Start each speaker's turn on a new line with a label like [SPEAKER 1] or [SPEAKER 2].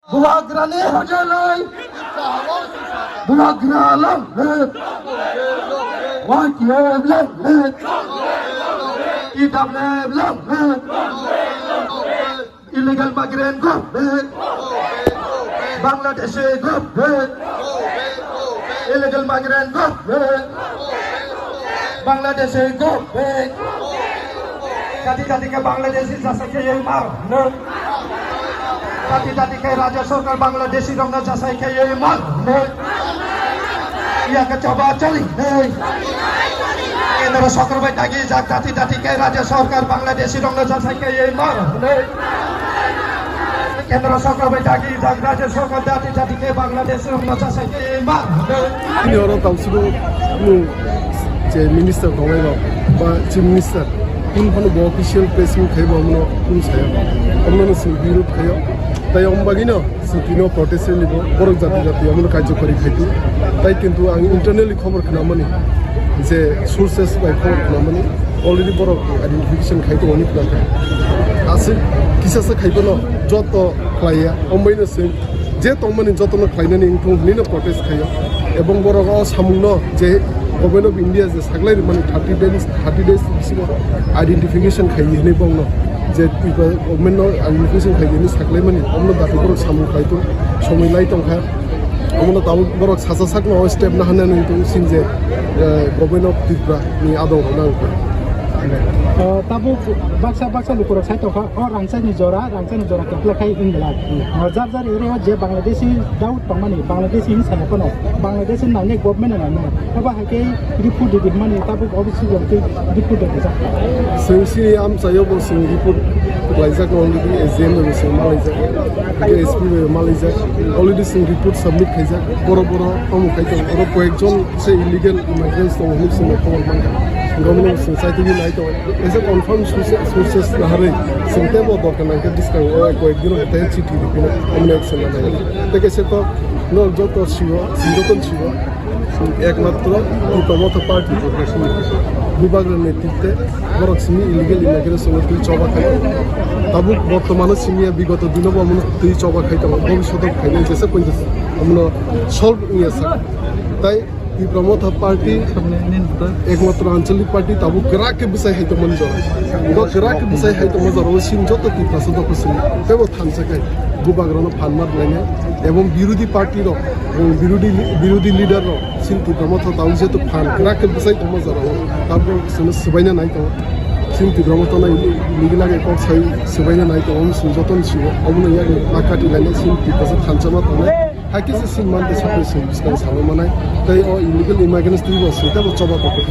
[SPEAKER 1] Buagrane hojalai, buagralam het, wat jeblam het, idamleblam het, illegal migrant group het, Bangladeshi group het, illegal migrant group het, Bangladeshi group het, kati-kati ke Bangladeshi jasa ke ye mar het. Tadi ke Raja Sarkar Bangladeshi rongna jasai ke ye mal ia ke coba cari Kendra Sarkar bai dagi jak tadi ke Raja Sarkar Bangladeshi rongna jasai ke ye mal Kendra Sarkar bai dagi jak Raja Sarkar tadi ke Bangladeshi rongna jasai ke ye mal
[SPEAKER 2] ini orang tahu sudah je minister kawai ba chief minister pun official press meet khai bamno pun saya amno sing বিরোধ খায় তাই অম্বাগিনো সিটিনো protest লিব বড় জাতি আমরা কার্যকরী খাইতু তাই কিন্তু আমি ইন্টারনালি খবর খানামানি যে সোর্সেস বাই খবর খানামানি অলরেডি বড় আইডেন্টিফিকেশন খাইতো অনেক না আছে কিসাসে খাইবনো যত খাইয়া অম্বাইনো সে যে তমানি যতনো খাইনানি ইনফুনিনো প্রটেস্ট খায় এবং বড় সামুন যে গভর্নমেন্ট অফ ইন্ডিয়া যে সাগলাই মানে 30 days আইডেন্টিফিকেশন খাইয়ে নে বংনো যে গভর্নমেন্ট আইডেন্টিফিকেশন খাইয়ে সাগলাই মানে অন্য দাবি বড় সামু খাইতো সময় লাই তংখা আমরা তাও বড় সাসা সাকনো স্টেপ না হানা নই তো সিন যে গভর্নমেন্ট অফ ত্রিপুরা নি আদৌ নাও
[SPEAKER 3] tabu baksa lukurok sai toka rangchani jora keplakai ingla jar area je bangladeshi daud pangmani bangladeshi ni sana kono bangladeshi nane government na na aba hake report de mani tabu obviously ke report de sa
[SPEAKER 2] singsi am sayo bo sing report laisa ko only exam de sing malaysia ke sp malaysia already sing report submit khaija boro amu khaito oro koekjon se illegal immigrants to him sing ko manga government society ni nai to as a confirmed sources lahare sinte bo dokana ke discuss ko ekdino te chithi dipina amne action na teke se to no joto shiwa sindoton shiwa একমাত্র promote party বিভাগের নেতৃত্বে বড় Simi illegal immigration তুই চবা খাই তাবু বর্তমানে সিমিয়া বিগত দিনও আমরা তুই চবা খাইতে ভবিষ্যতে খাইলে যেসে কইতেছে আমরা সলভ নিয়ে তাই এই প্রমোট পার্টি একমাত্র আঞ্চলিক পার্টি তাবু গ্রাহকে বিষয় হাইতে মন জড়া গ্রাহকে বিষয় হাইতে মন জড়া সিন যত কি প্রাসদ করছিল তেও থানছে খাই গুবাগ্রনো ফানমার লাইনে এবং বিরোধী পার্টির বিরোধী লিডার সিনটি প্রমোট তাও যেহেতু ফান গ্রাহকে বিষয় তো মন জড়া তারপর সবাইনা নাই তো সিনটি প্রমোট নাই লিগলাগে কর সাই সবাইনা নাই তো অম যতন ছিল অমন ইয়ার আকাটি লাইনে সিনটি পাশে থানচামা তো হাকি যে সিন মান দেশে সামনে সালো মানায় তাই ও ইলিগেল ইমিগ্রেন্টস দিব সেটা চবা করতে